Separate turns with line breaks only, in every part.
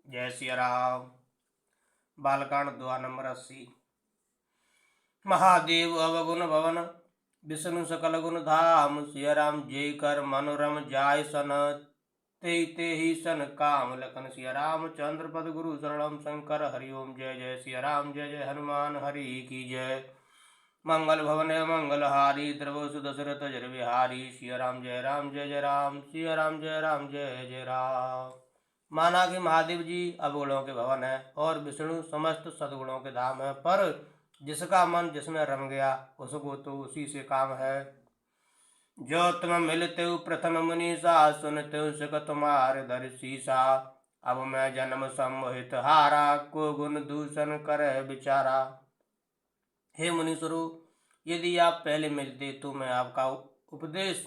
जय सिया राम। बालकांड दुआ नंबर 80। महादेव अवगुण भवन विष्णु सकल गुण धाम। सिया राम जय कर मनोरम जाय सन ते ही सन काम लखन। सिया राम चंद्र पद गुरु शरणम शंकर हरिओम। जय जय सिया राम जय जय हनुमान हरि की जय। मंगल भवन मंगल हारी द्रव सुदशरथ जर विहारी। सिया राम जय जय राम सिया राम जय जय राम। माना कि महादेव जी अवगुणों के भवन है और विष्णु समस्त सदगुणों के धाम है, पर जिसका मन जिसमें रम गया उसको तो उसी से काम है। जो तुम मिलते हो प्रथम मुनीसा सुनते हो सुख तुम्हारे दर शीसा। अब मैं जन्म सम्मोहित हारा को गुण दूषण करे बिचारा। हे मुनि स्वरूप, यदि आप पहले मिलते तो मैं आपका उपदेश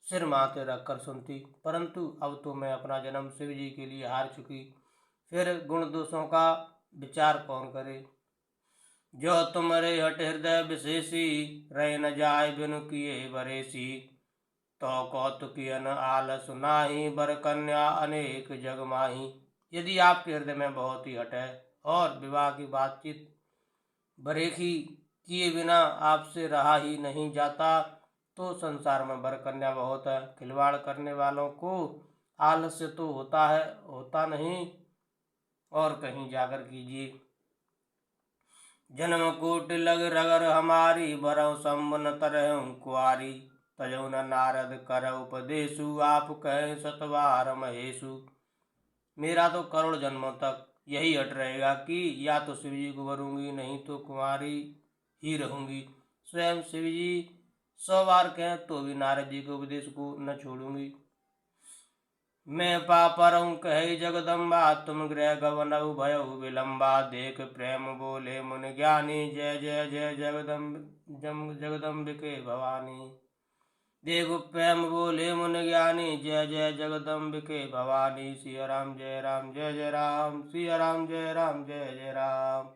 सिर माथे रखकर सुनती, परंतु अब तो मैं अपना जन्म शिव जी के लिए हार चुकी, फिर गुण दोषों का विचार कौन करे। जो तुम्हारे हट हृदय विशेषी रह न जाए बिनु किए बरेसी। तो कौतुकियन आलस नाही बर कन्या अनेक जग माही। यदि आपके हृदय में बहुत ही हट है और विवाह की बातचीत बरेखी किए बिना आपसे रहा ही नहीं जाता, तो संसार में बर कन्या बहुत है। खिलवाड़ करने वालों को आलस्य तो होता है, होता नहीं, और कहीं जाकर कीजिए। जन्म कोट लग रगर हमारी भरव संबन तरह कुआरी। तजौ न नारद कर उपदेशु आप कहे सतवार महेशु। मेरा तो करोड़ जन्मों तक यही हट रहेगा कि या तो शिव जी को वरूंगी, नहीं तो कुमारी ही रहूंगी। स्वयं शिव जी 100 बार कहें तो भी नारद जी के उपदेश को न छोड़ूंगी। मैं पापरऊँ कहे जगदम्बा तुम गृह गवनऊ भयऊ विलंबा। देख प्रेम बोले मुनि ज्ञानी जय जय जय जगदम्बिके भवानी। देव प्रेम बोले मुनि ज्ञानी जय जय जगदम्बिके भवानी। सिया राम जय जय राम सिया राम जय जय राम।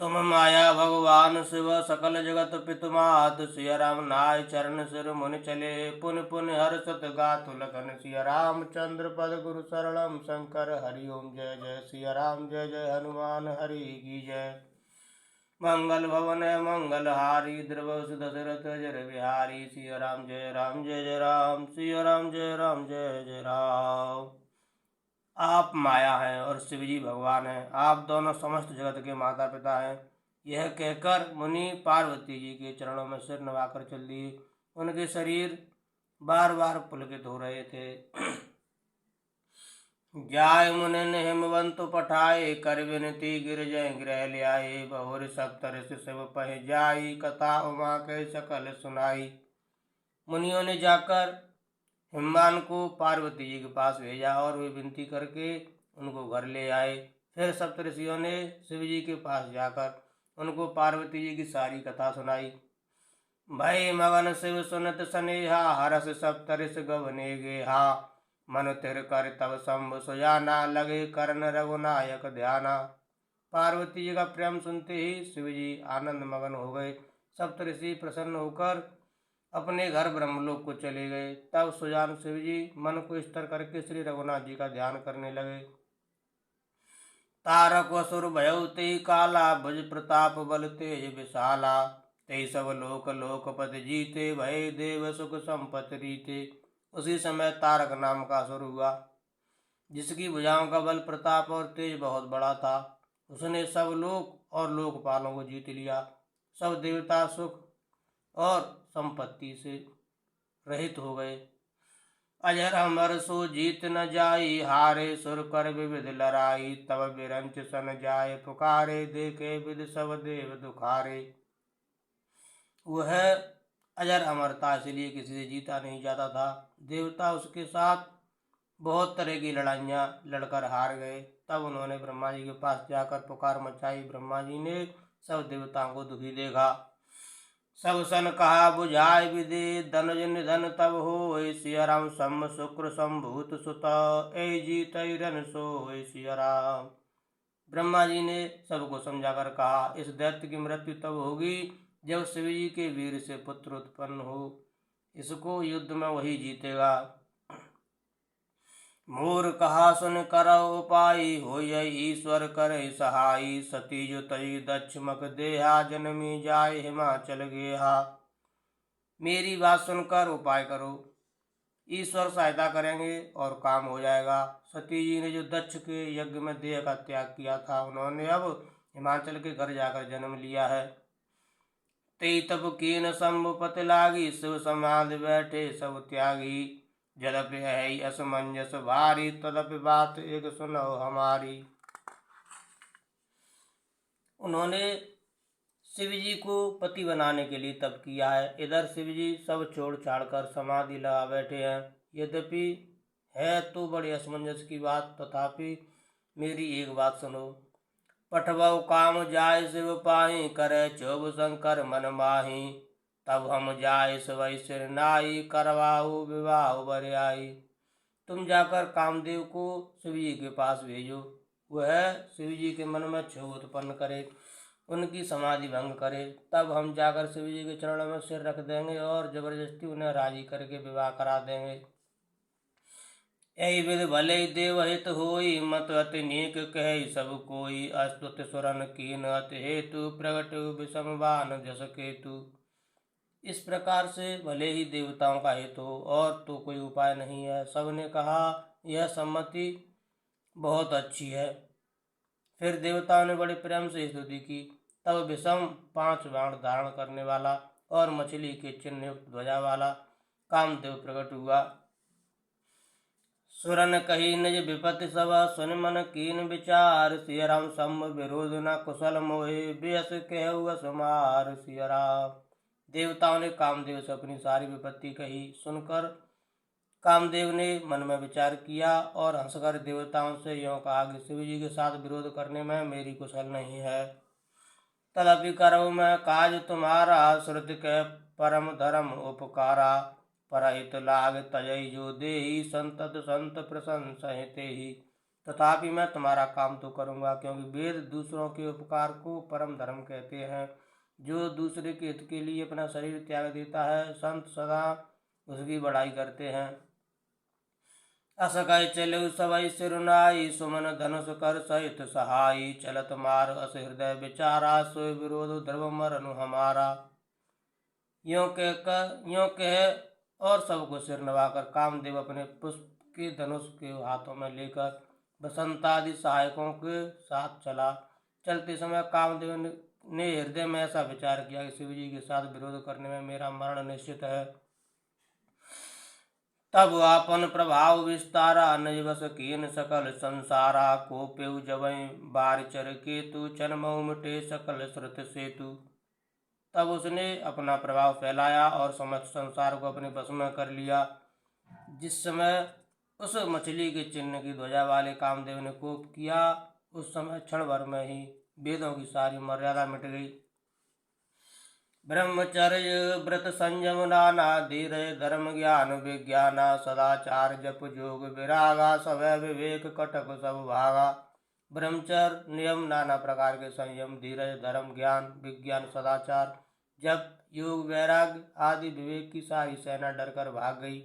तुम माया भगवान शिव सकल जगत पितुमात। सिया राम नाय चरण सिर मुनि चले पुन पुन हर्षत गातु लखन। सिया राम चंद्र पद गुरु शरणम शंकर हरिओम। जय जय सिया राम जय जय हनुमान हरि की जय। मंगल भवन मंगल हारी द्रव दशरथ जर विहारी। सिया राम जय जय राम सिया राम जय जय राम। आप माया हैं और शिव जी भगवान हैं, आप दोनों समस्त जगत के माता पिता हैं। यह कहकर मुनि पार्वती जी के चरणों में सिर नवाकर चल दिए। उनके शरीर बार बार पुलकित हो रहे थे। जाय मुनिन हिमवंतु पठाए कर विनती गिर जय गृह ल्याए। बहुर सप्तऋषि शिव पह जाई कथा उमा के सकल सुनाई। मुनियों ने जाकर हिमवान को पार्वती जी के पास भेजा और वे विनती करके उनको घर ले आए। फिर सप्तऋषियों ने शिव जी के पास जाकर उनको पार्वती जी की सारी कथा सुनाई। भय मगन शिव सुनत सनेहा हरस सप्तऋषि गवने गेहा। मन तिर कर तब शंभु सुजाना लगे करण रघुनायक ध्याना। पार्वती जी का प्रेम सुनते ही शिव जी आनंद मगन हो गए। सप्तऋषि प्रसन्न होकर अपने घर ब्रह्मलोक को चले गए। तब सुजान शिव जी मन को स्थिर करके श्री रघुनाथ जी का ध्यान करने लगे। तारक असुर भयउ ते काला भुज प्रताप बल तेज विशाला। ते सब लोक लोकपति जीते भय देव सुख संपत्ति रीते। उसी समय तारक नाम का असुर हुआ, जिसकी भुजाओं का बल प्रताप और तेज बहुत बड़ा था। उसने सब लोक और लोकपालों को जीत लिया। सब देवता सुख और संपत्ति से रहित हो गए। अजर अमर सो जीत न जाई हारे सुर कर विविध लड़ाई। तब बिरंच सन जाए पुकारे देखे विद सब देव दुखारे। वह अजर अमर था, इसलिए किसी से जीता नहीं जाता था। देवता उसके साथ बहुत तरह की लड़ाइयाँ लड़कर हार गए। तब उन्होंने ब्रह्मा जी के पास जाकर पुकार मचाई। ब्रह्मा जी ने सब देवताओं को दुखी देखा। सब सन कहा बुझाए विदे धनुज निधन तब हो। सिया राम सम शुक्र संभूत सुत ए जीत रन सो सिया राम। ब्रह्मा जी ने सबको समझाकर कहा, इस दैत्य की मृत्यु तब होगी जब शिव जी के वीर से पुत्र उत्पन्न हो। इसको युद्ध में वही जीतेगा। मूर कहा सुन करौ उपाय होय ईश्वर करे सहाय। सती जो तई दक्ष मक देहा जनमी जाय हिमाचल गेहा। मेरी बात सुनकर उपाय करो, ईश्वर सहायता करेंगे और काम हो जाएगा। सती जी ने जो दक्ष के यज्ञ में देह का त्याग किया था, उन्होंने अब हिमाचल के घर जाकर जन्म लिया है। तेई तप कीन शंभुपति लागी, शिव समाधि बैठे सब त्यागी। जदपि है असमंजस भारी, तदपि बात एक सुनो हमारी। उन्होंने शिव जी को पति बनाने के लिए तप किया है। इधर शिव जी सब छोड़ छाड़ कर समाधि लगा बैठे हैं। यद्यपि है तो बड़ी असमंजस की बात, तथापि मेरी एक बात सुनो। पठबऊ काम जाय शिव पाही, करे चोब शंकर मन माही। तब हम जाय शिवै सिर नाई, करवाऊ विवाह बरियाई। तुम जाकर कामदेव को शिव जी के पास भेजो, वह शिव जी के मन में क्षोभ उत्पन्न करे, उनकी समाधि भंग करे। तब हम जाकर शिव जी के चरणों में सिर रख देंगे और जबरदस्ती उन्हें राजी करके विवाह करा देंगे। यही विधि भले देव हित होई, मत अति नीक कहे सब कोई। अस्तुत सुरन कीन अति हेतु, प्रगट विषम बान जस केतु। इस प्रकार से भले ही देवताओं का हित हो और तो कोई उपाय नहीं है। सबने कहा यह सम्मति बहुत अच्छी है। फिर देवताओं ने बड़े प्रेम से स्तुति की। तब विषम 5 बाण धारण करने वाला और मछली के चिन्ह युक्त ध्वजा वाला कामदेव प्रकट हुआ। सुरन कही निज विपत्ति सब, सुन मन कीन विचार। सिया राम सम विरोध न कुशल मोहे, बेस कहु सुमार सिया राम। देवताओं ने कामदेव से अपनी सारी विपत्ति कही। सुनकर कामदेव ने मन में विचार किया और हंसकर देवताओं से यों कहा कि शिव जी के साथ विरोध करने में मेरी कुशल नहीं है। तदपि करऊ मैं काज तुम्हारा, श्रुति के परम धर्म उपकारा। परहित लाग तजई जो देही, संतत संत प्रशंसहिते ही। तथापि मैं तुम्हारा काम तो करूँगा, क्योंकि वेद दूसरों के उपकार को परम धर्म कहते हैं। जो दूसरे के हित के लिए अपना शरीर त्याग देता है, संत सदा उसकी बड़ाई करते हैं। असकय चलु सबई सिरुनाई, सुमन धनुष कर सहित सहाई। चलत मार अस हृदय विचारा, सोय विरोध ध्रुव मरनु हमारा। यों कह और सबको सिर नवाकर कामदेव अपने पुष्प के धनुष के हाथों में लेकर बसंतादि सहायकों के साथ चला। चलते समय कामदेव ने हृदय में ऐसा विचार किया कि शिव जी के साथ विरोध करने में मेरा मरण निश्चित है। तब आपन प्रभाव विस्तारा, निज बस कीन सकल संसारा। को पेउ जबई बारिचर केतु, चनमऊ मिटे सकल श्रुत सेतु। तब उसने अपना प्रभाव फैलाया और समस्त संसार को अपने बस में कर लिया। जिस समय उस मछली के चिन्ह की ध्वजा वाले कामदेव ने कोप किया, उस समय क्षण भर में ही वेदों की सारी मर्यादा मिट गई। ब्रह्मचर्य व्रत संयम नाना, धीरज धर्म ज्ञान विज्ञाना। सदाचार जप जोग विरागा, सवै विवेक कटक सब भागा। ब्रह्मचर्य नियम, नाना प्रकार के संयम, धीरज धर्म ज्ञान विज्ञान, सदाचार जप योग वैराग्य आदि विवेक की सारी सेना डरकर भाग गई।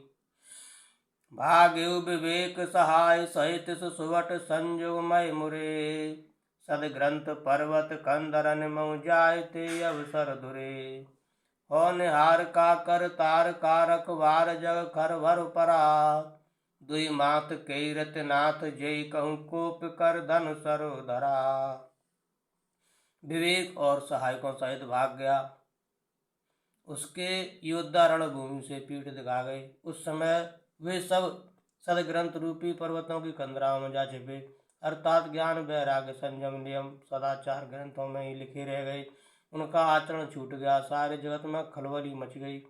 भाग्यु विवेक सहाय, सहित सुवट संयुगमय मुरे। सदग्रंथ पर्वत कंदरन मऊ, जाय ते अवसर धुरे। हो निहार का कर तार कारक, वार जग खर भर परा। दुई मात कई रतनाथ, जय कहूँ कोप कर धन सरो धरा। विवेक और सहायकों सहित भाग गया। उसके योद्धा रणभूमि से पीठ दिखा गए। उस समय वे सब सदग्रंथ रूपी पर्वतों की कंदराओं में जा छिपे, अर्थात ज्ञान वैराग्य संयम नियम सदाचार ग्रंथों में ही लिखे रह गए। उनका आचरण छूट गया। सारे जगत में खलबली मच गई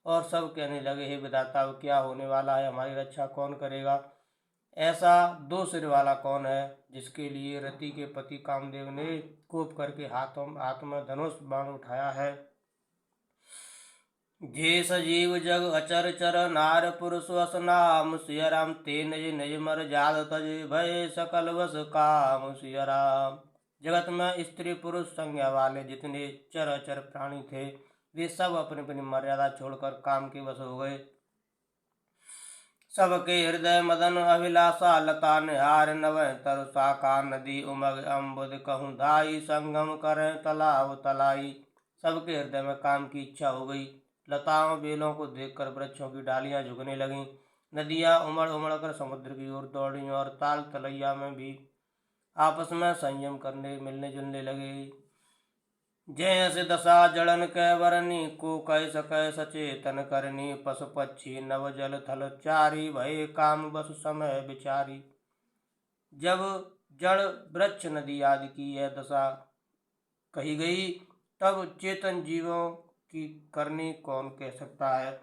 और सब कहने लगे, हे विधाता, अब क्या होने वाला है? हमारी रक्षा कौन करेगा? ऐसा 2 सिर वाला कौन है जिसके लिए रति के पति कामदेव ने कोप करके हाथ में धनुष बाण उठाया है? जे सजीव जग अचर चर, नार पुरुष वस नाम। सिया राम ते निज निज मर जाद तज, भय सकल वस काम सिया राम। जगत में स्त्री पुरुष संज्ञा वाले जितने चर अचर प्राणी थे, वे सब अपनी अपनी मर्यादा छोड़कर काम के वश हो गए। सबके हृदय मदन अभिलाषा लता निहार नव तरु शाखा नदी उमग अम्बुद कहूँ धाई संगम करें तालाब तलाई। सबके हृदय में काम की इच्छा हो गई। लताओं बेलों को देखकर वृक्षों की डालियां झुकने लगीं। नदियां उमड़ उमड़ कर समुद्र की ओर दौड़ी और ताल तलैया में भी आपस में संयम करने मिलने जुलने लगे। जैसे दशा जड़न कै वरनी को कह सकै सचेतन करनी पशु पक्षी नव जल थल चारी भय काम बस समय विचारी। जब जड़ वृक्ष नदी आदि की यह दशा कही गई तब चेतन जीवों की करनी कौन कह सकता है।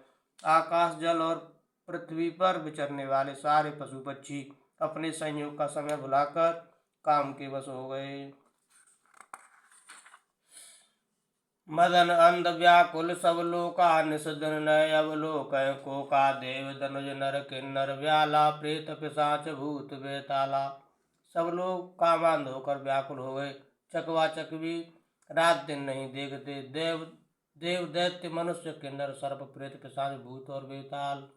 आकाश जल और पृथ्वी पर विचरने वाले सारे पशु पक्षी अपने संयोग का समय भुलाकर काम के वश हो गए। मदन अंध व्याकुल सब लोका निषदन नय अवलोक को का देव धनुज नर किन्नर व्याला प्रेत पिशाच भूत बेताला। सब लोग कामांध होकर व्याकुल हो गए। चकवा चकवी रात दिन नहीं देखते। देव दैत्य मनुष्य किन्नर सर्प प्रेत पिशाच भूत और बेताल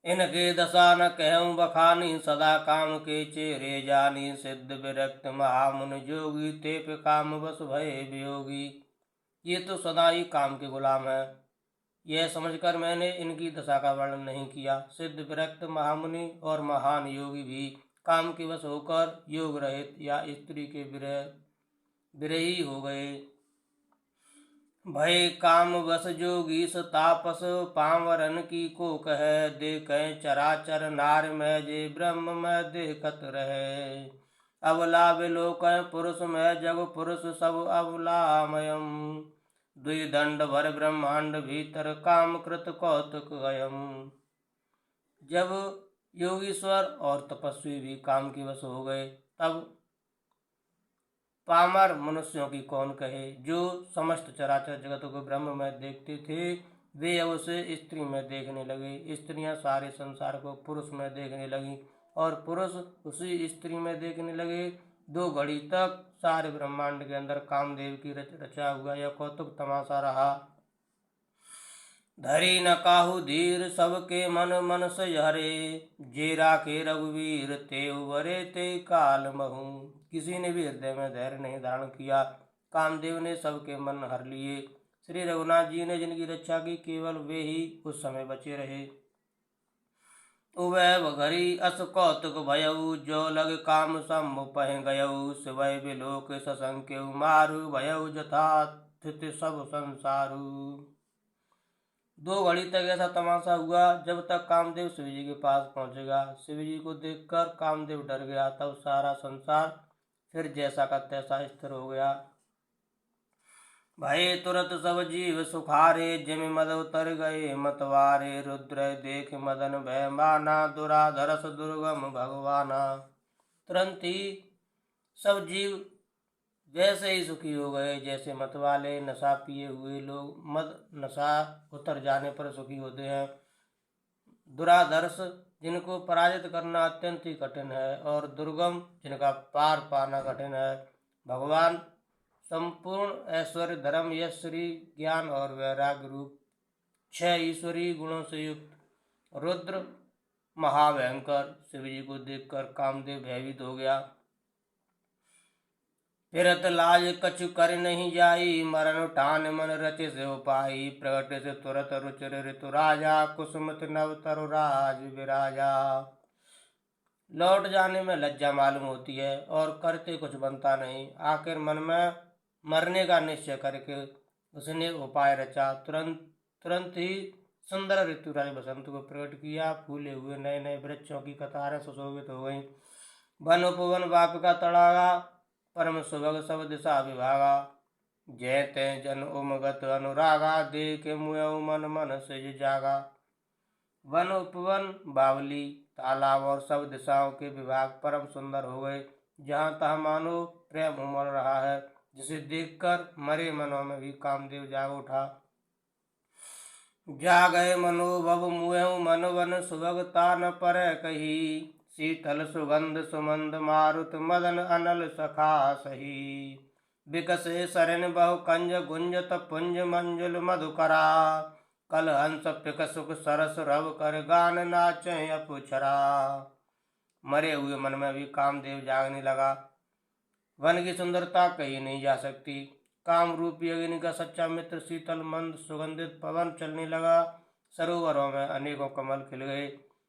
इनके दशा न कहूँ बखानी सदा काम के चेहरे जानी। सिद्ध विरक्त महामुन जोगी ते पे काम बस भय वियोगी। ये तो सदा ही काम के गुलाम है। यह समझकर मैंने इनकी दशा का वर्णन नहीं किया। सिद्ध विरक्त महामुनि और महान योगी भी काम के वश होकर योग रहित या स्त्री के विरही हो गए। भय काम बस जोगी तापस पावरन की को कह देखें चराचर नार में जे ब्रह्म में देखत रहे। अबला विलोक पुरुष में जग पुरुष सब अबलामयम द्विदंड भर ब्रह्मांड भीतर काम कृत कौतुक अयम। जब योगीश्वर और तपस्वी भी काम के वश हो गए तब पामर मनुष्यों की कौन कहे। जो समस्त चराचर जगत को ब्रह्म में देखते थे वे अब उसे स्त्री में देखने लगे। स्त्रियां सारे संसार को पुरुष में देखने लगी और पुरुष उसी स्त्री में देखने लगे। 2 घड़ी तक सारे ब्रह्मांड के अंदर कामदेव की रचा हुआ यह कौतुक तमाशा रहा। धरी न काहू धीर सबके मन मन से हरे जे राखे रघुवीर ते उबरे ते काल महू। किसी ने भी हृदय में धैर्य नहीं धारण किया। कामदेव ने सबके मन हर लिए। श्री रघुनाथ जी ने जिनकी रक्षा की केवल वे ही उस समय बचे रहे। उवै घरी अस कौतुक भयऊ जो लग काम सम्भु पह गयऊ। शिवय विलोक ससंख्य मारु भयऊ जथा स्थित सब संसारू। 2 घड़ी तक ऐसा तमाशा हुआ जब तक कामदेव शिव जी के पास पहुंचेगा। शिव जी को देखकर कामदेव डर गया। तब सारा संसार फिर जैसा का तैसा स्थिर हो गया। भय तुरत सब जीव सुखारे जिम मद उतर गए मतवारे। रुद्र देख मदन भय माना दुराधरस दुर्गम भगवाना। तुरंत ही सब जीव वैसे ही सुखी हो गए जैसे मतवाले नशा पिए हुए लोग मद नशा उतर जाने पर सुखी होते हैं। दुराधर्ष जिनको पराजित करना अत्यंत ही कठिन है और दुर्गम जिनका पार पाना कठिन है। भगवान संपूर्ण ऐश्वर्य धर्म यश श्री ज्ञान और वैराग्य रूप 6 ईश्वरीय गुणों से युक्त रुद्र महाभयंकर शिव जी को देखकर कामदेव भयभीत हो गया। फिरत लाज कछु कर नहीं जाई मरण उठान मन रचे से उपाई। प्रगट से तुरत रुचिर ऋतु राजा कुसुमत नव तरु राज विराजा। लौट जाने में लज्जा मालूम होती है और करते कुछ बनता नहीं। आखिर मन में मरने का निश्चय करके उसने उपाय रचा। तुरंत ही सुंदर ऋतुराज बसंत को प्रकट किया। फूले हुए नए नए वृक्षों की कतारें सुशोभित हो गईं। वन उपवन बाप का तड़ागा परम सुभग सब दिशा विभागा। जय तय जन उमगत अनुरागा देख मुयऊ मन मन से जागा। वन उपवन बावली तालाब और सब दिशाओं के विभाग परम सुंदर हो गए। जहाँ तहाँ मानो प्रेम उमड़ रहा है जिसे देखकर मरे मनों में भी कामदेव जाग उठा। जागए मनोभव मुयऊ मन वन सुभग तान पर कही। शीतल सुगंध सुमंद मारुत मदन अनल सखा सही। विकसे सरन बहु कंज गुंजत पुंज मंजुल मधुकरा। कल हंस पिक सुख सरस रव कर गान नाचे अपुछरा। मरे हुए मन में भी कामदेव जागने लगा। वन की सुंदरता कही नहीं जा सकती। काम रूपी अग्नि का सच्चा मित्र शीतल मंद सुगंधित पवन चलने लगा। सरोवरों में अनेकों कमल खिल गए,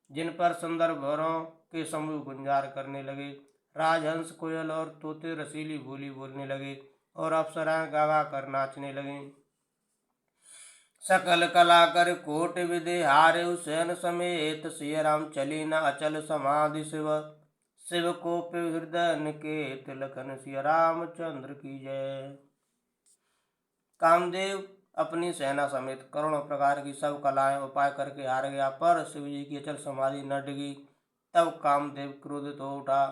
जिन पर सुंदर भंवरों के समूह गुंजार करने लगे। राजहंस कोयल और तोते रसीली बोली बोलने लगे और अप्सराएं गा गा कर नाचने लगी। सकल कला कर कोट विदे हारे हुसैन समेत सिय राम चली न अचल समाधि शिव। शिव को पे हृदय निकेत लखन सिय रामचंद्र की जय। कामदेव अपनी सेना समेत करोड़ों प्रकार की सब कलाएं उपाय करके हार गया, पर शिव जी की अचल समाधि न डिगी। तब कामदेव क्रोधित हो उठा।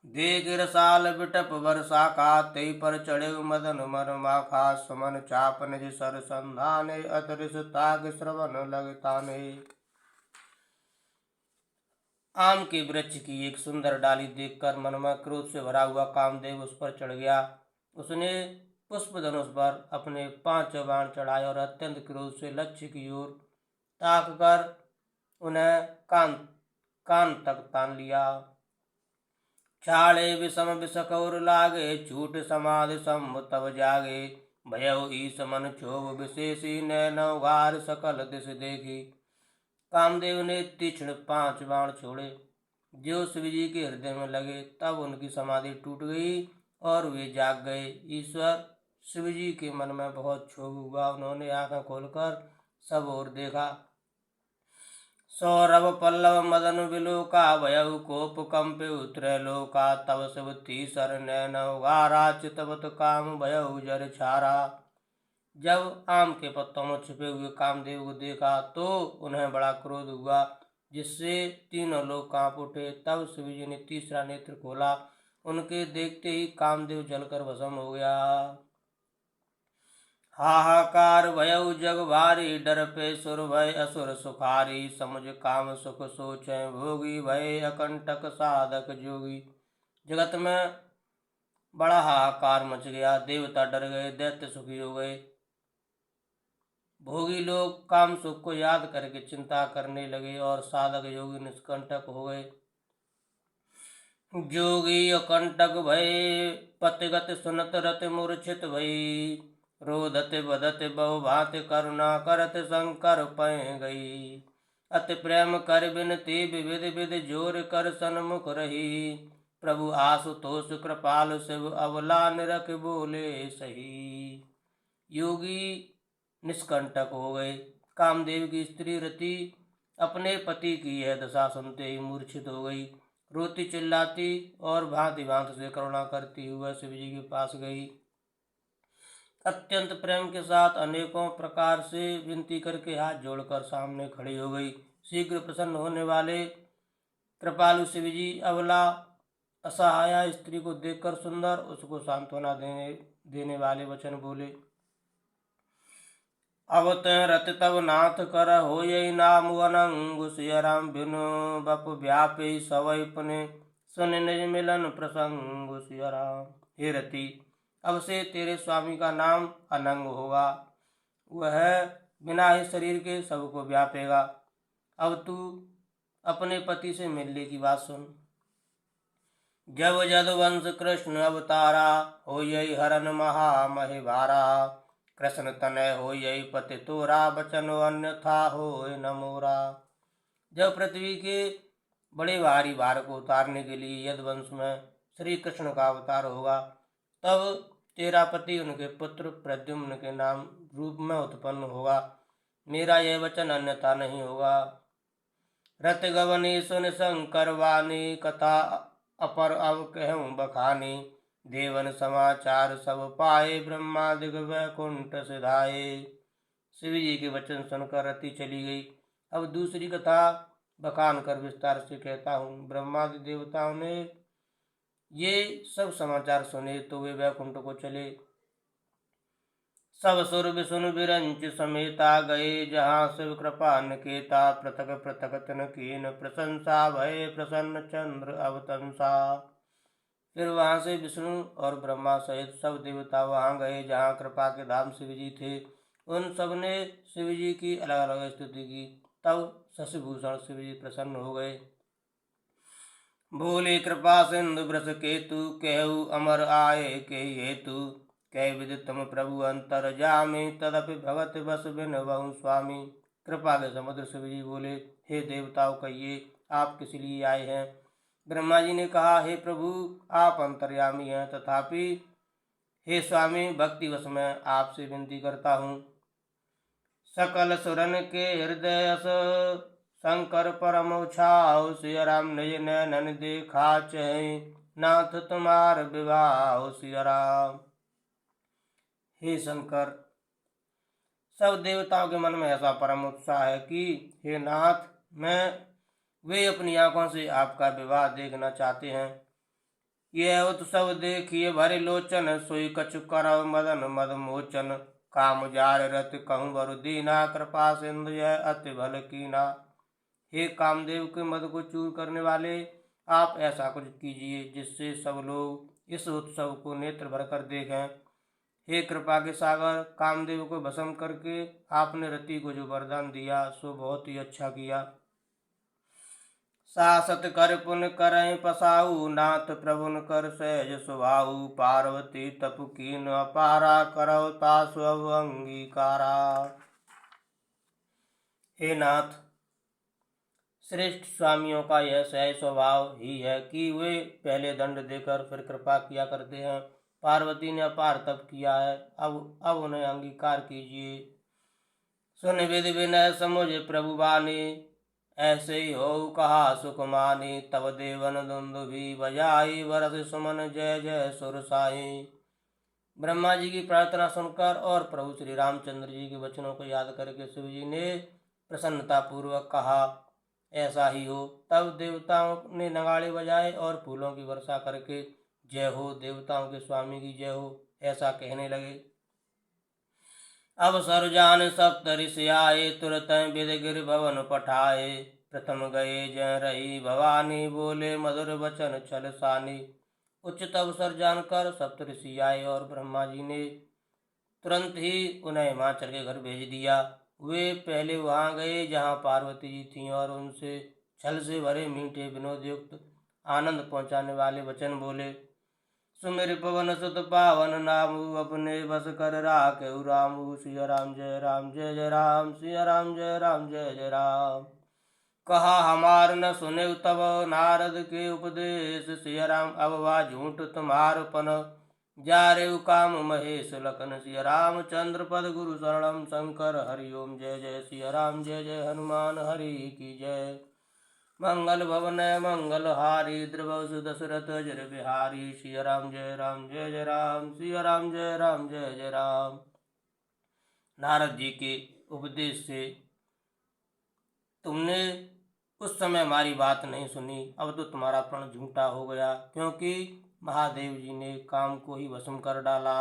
देख रसाल बिटप वर्षा का तई पर चढ़े मदन मन माखा। समन चाप निज सर संधाने अतरिस ताग श्रवण लगताने। आम के वृक्ष की एक सुंदर डाली देखकर मन में क्रोध से भरा हुआ कामदेव उस पर चढ़ गया। उसने पुष्प धनुष पर अपने 5 बाण चढ़ाए और अत्यंत क्रोध से लक्ष्य की ओर ताक कर उन्हें कान तक तान लिया। छाड़े विषम विषकौर लागे छूट समाधि सम्भ तब जागे। भयउ ईश मन क्षोभ विशेषी नैन उघार सकल दिश देखी। कामदेव ने तीक्ष्ण 5 बाण छोड़े जो शिव जी के हृदय में लगे। तब उनकी समाधि टूट गई और वे जाग गए। ईश्वर शिव जी के मन में बहुत क्षोभ हुआ। उन्होंने आंखें खोलकर सब ओर देखा। सौरभ पल्लव मदन विलोका भयउ कोप कंपे उतरे लोका। तब शिव तीसर नैन उघारा चितवत काम भयउ जर छारा। जब आम के पत्तों में छिपे हुए कामदेव को देखा तो उन्हें बड़ा क्रोध हुआ, जिससे तीनों लोग कांप उठे। तब शिव जी ने तीसरा नेत्र खोला। उनके देखते ही कामदेव जलकर भस्म हो गया। हाहाकार भयउ जग भारी डर पे सुर भय असुर सुखारी। समुझ काम सुख सोचै भोगी भय अकंटक साधक जोगी। जगत में बड़ा हाहाकार मच गया। देवता डर गए, दैत्य सुखी हो गए। भोगी लोग काम सुख को याद करके चिंता करने लगे और साधक योगी निष्कंटक हो गए। जोगी अकंटक भय पतिगत सुनत रत मूर्छित भई। रोदत बदत बहु भांति करुणा करत शंकर पै गई। अति प्रेम कर बिनती विविध विधि जोर कर सन्मुख रही। प्रभु आशुतोष कृपाल शिव अवला निरख बोले सही। योगी निष्कंटक हो गए। कामदेव की स्त्री रति अपने पति की यह दशा सुनते ही मूर्छित हो गई। रोती चिल्लाती और भांति भांति से करुणा करती हुए शिव जी के पास गई। अत्यंत प्रेम के साथ अनेकों प्रकार से विनती करके हाथ जोड़कर सामने खड़ी हो गई। शीघ्र प्रसन्न होने वाले कृपालु शिव जी अबला असहाया स्त्री को देखकर सुंदर उसको सांत्वना देने वाले वचन बोले। अब तय रत तब नाथ कर होय नाम अनंग। सिय राम बिनु बप व्यापी सवै पुनि सुन निज मिलन प्रसंग। सिय राम, हे रति, अब से तेरे स्वामी का नाम अनंग होगा। वह बिना ही शरीर के सबको व्यापेगा। अब तू अपने पति से मिलने की बात सुन। जब जदुवंश कृष्ण अवतारा होय हरन महा महि भारा। कृष्ण तनय होय पति तोरा बचन अन्यथा होय न मोरा। जब पृथ्वी के बड़े भारी भार को उतारने के लिए यदुवंश में श्री कृष्ण का अवतार होगा, तब तेरा पति उनके पुत्र प्रद्युम्न के नाम रूप में उत्पन्न होगा। मेरा यह वचन अन्यथा नहीं होगा। रत गवनी सुन शंकर वाणी कथा अपर अब कहूँ बखानी। देवन समाचार सब पाए ब्रह्मादिक वैकुंठ सिधाए। शिव जी के वचन सुनकर रति चली गई। अब दूसरी कथा बखान कर विस्तार से कहता हूँ। ब्रह्मादि देवताओं ने ये सब समाचार सुने तो वे वैकुंठ को चले। सब सुर विसुन विरंच समेता गए। जहाँ शिव कृपा निकेता पृथक पृथक तिन कीन प्रशंसा भय प्रसन्न चंद्र अवतंसा। फिर वहां से विष्णु और ब्रह्मा सहित सब देवता वहां गए जहाँ कृपा के धाम शिव जी थे। उन सब ने शिव जी की अलग अलग स्तुति की। तब शशिभूषण शिव जी प्रसन्न हो गए। बोले कृपा सिंधु वृष केतु, कहु अमर आए के हेतु। कह विद तुम प्रभु अंतर जामी, तदपि भगत बस बिन बहु स्वामी। कृपा के समुद्र शिव जी बोले, हे देवताओं कहिए आप किस लिए आए हैं। ब्रह्मा जी ने कहा, हे प्रभु आप अंतर्यामी हैं, तथापि हे स्वामी भक्ति वश मैं आपसे विनती करता हूँ। सकल सुरन के हृदय शंकर परम छाओ, सिया राम निज नैनन देखा चहे, नाथ तुम्हार विवाह सिया राम। हे शंकर, सब देवताओं के मन में ऐसा परम उत्साह है कि हे नाथ, वे अपनी आंखों से आपका विवाह देखना चाहते हैं। यह उत्सव देखिए भरे लोचन, सोई कछु करव मदन मद मोचन। काम जार रत कहूँ वरु दीना, कृपा सिंधु यह अति भल कीना। हे कामदेव के मद को चूर करने वाले, आप ऐसा कुछ कीजिए जिससे सब लोग इस उत्सव को नेत्र भर कर देखें। हे कृपा के सागर, कामदेव को भस्म करके आपने रति को जो वरदान दिया सो बहुत ही अच्छा किया। सासत कर पुन करें पसाऊ, नाथ प्रभुन कर सहज सुभाऊ। पार्वती तप कीन अपारा, करौ तासु अब अंगीकारा। हे नाथ, श्रेष्ठ स्वामियों का यह सहज स्वभाव ही है कि वे पहले दंड देकर फिर कृपा किया करते हैं। पार्वती ने अपार तप किया है, अब उन्हें अंगीकार कीजिए। सुन विधि विनय समुझ प्रभु बानी, ऐसे ही हो कहा सुकुमानी। तब देवन दुंदुभि बजाई, बरस सुमन जय जय सुर साई। ब्रह्मा जी की प्रार्थना सुनकर और प्रभु श्री रामचंद्र जी के वचनों को याद करके शिव जी ने प्रसन्नता पूर्वक कहा, ऐसा ही हो। तब देवताओं ने नगाड़े बजाए और फूलों की वर्षा करके जय हो देवताओं के स्वामी की जय हो ऐसा कहने लगे। अब सरजान सप्त ऋषि आए, तुरत विद गिर भवन पठाए। प्रथम गए जय रही भवानी, बोले मधुर वचन छल सानी। उचित अवसर जानकर सप्त ऋषि आए और ब्रह्मा जी ने तुरंत ही उन्हें हिमाचल के घर भेज दिया। वे पहले वहां गए जहां पार्वती जी थीं और उनसे छल से भरे मीठे विनोद युक्त आनंद पहुंचाने वाले वचन बोले। सुमिर पवन सुत पावन नामु, अपने बस कर राखेउ रामु। सिया राम जय राम जय जय राम, सिया राम जय राम जय जय राम। कहा हमार न सुने तब नारद के उपदेश, सिया राम अब वा झूठ तुम्हारपन। जारे काम महेश लखन, सिया राम चंद्र पद गुरु शरणम शंकर। हरिओम जय जय सिया राम जय जय हनुमान हरि की जय। मंगल भवन मंगल हारी, द्रवसु दशरथ जर बिहारी। सिया राम जय जय राम, सिया राम जय जय राम। नारद जी के उपदेश से तुमने उस समय हमारी बात नहीं सुनी, अब तो तुम्हारा प्रण झूठा हो गया, क्योंकि महादेव जी ने काम को ही भस्म कर डाला।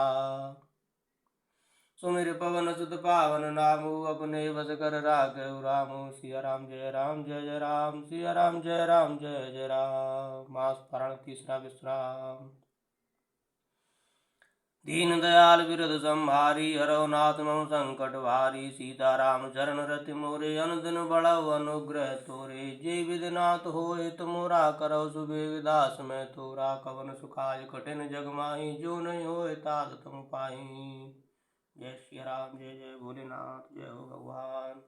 सुमिर पवन सुत पावन नामु, अपने बस कर राखेउ रामु। सिया राम जय जय राम, सिया राम जय जय राम। मास पारण तीसरा विश्राम। दीन दयाल विरद संहारी, हरौ नाथ मम संकट भारी। सीता राम चरण रति मोरे, अनुदिन बढ़ऊ अनुग्रह तोरे। जे विधिनाथ होए तुमोरा, करौ सुबेग दास मैं तोरा। कवन सुखाय कठिन जग माही, जो नहीं होए तात तुम पाही। जय श्री राम जय जय भोलेनाथ, जय हो भगवान।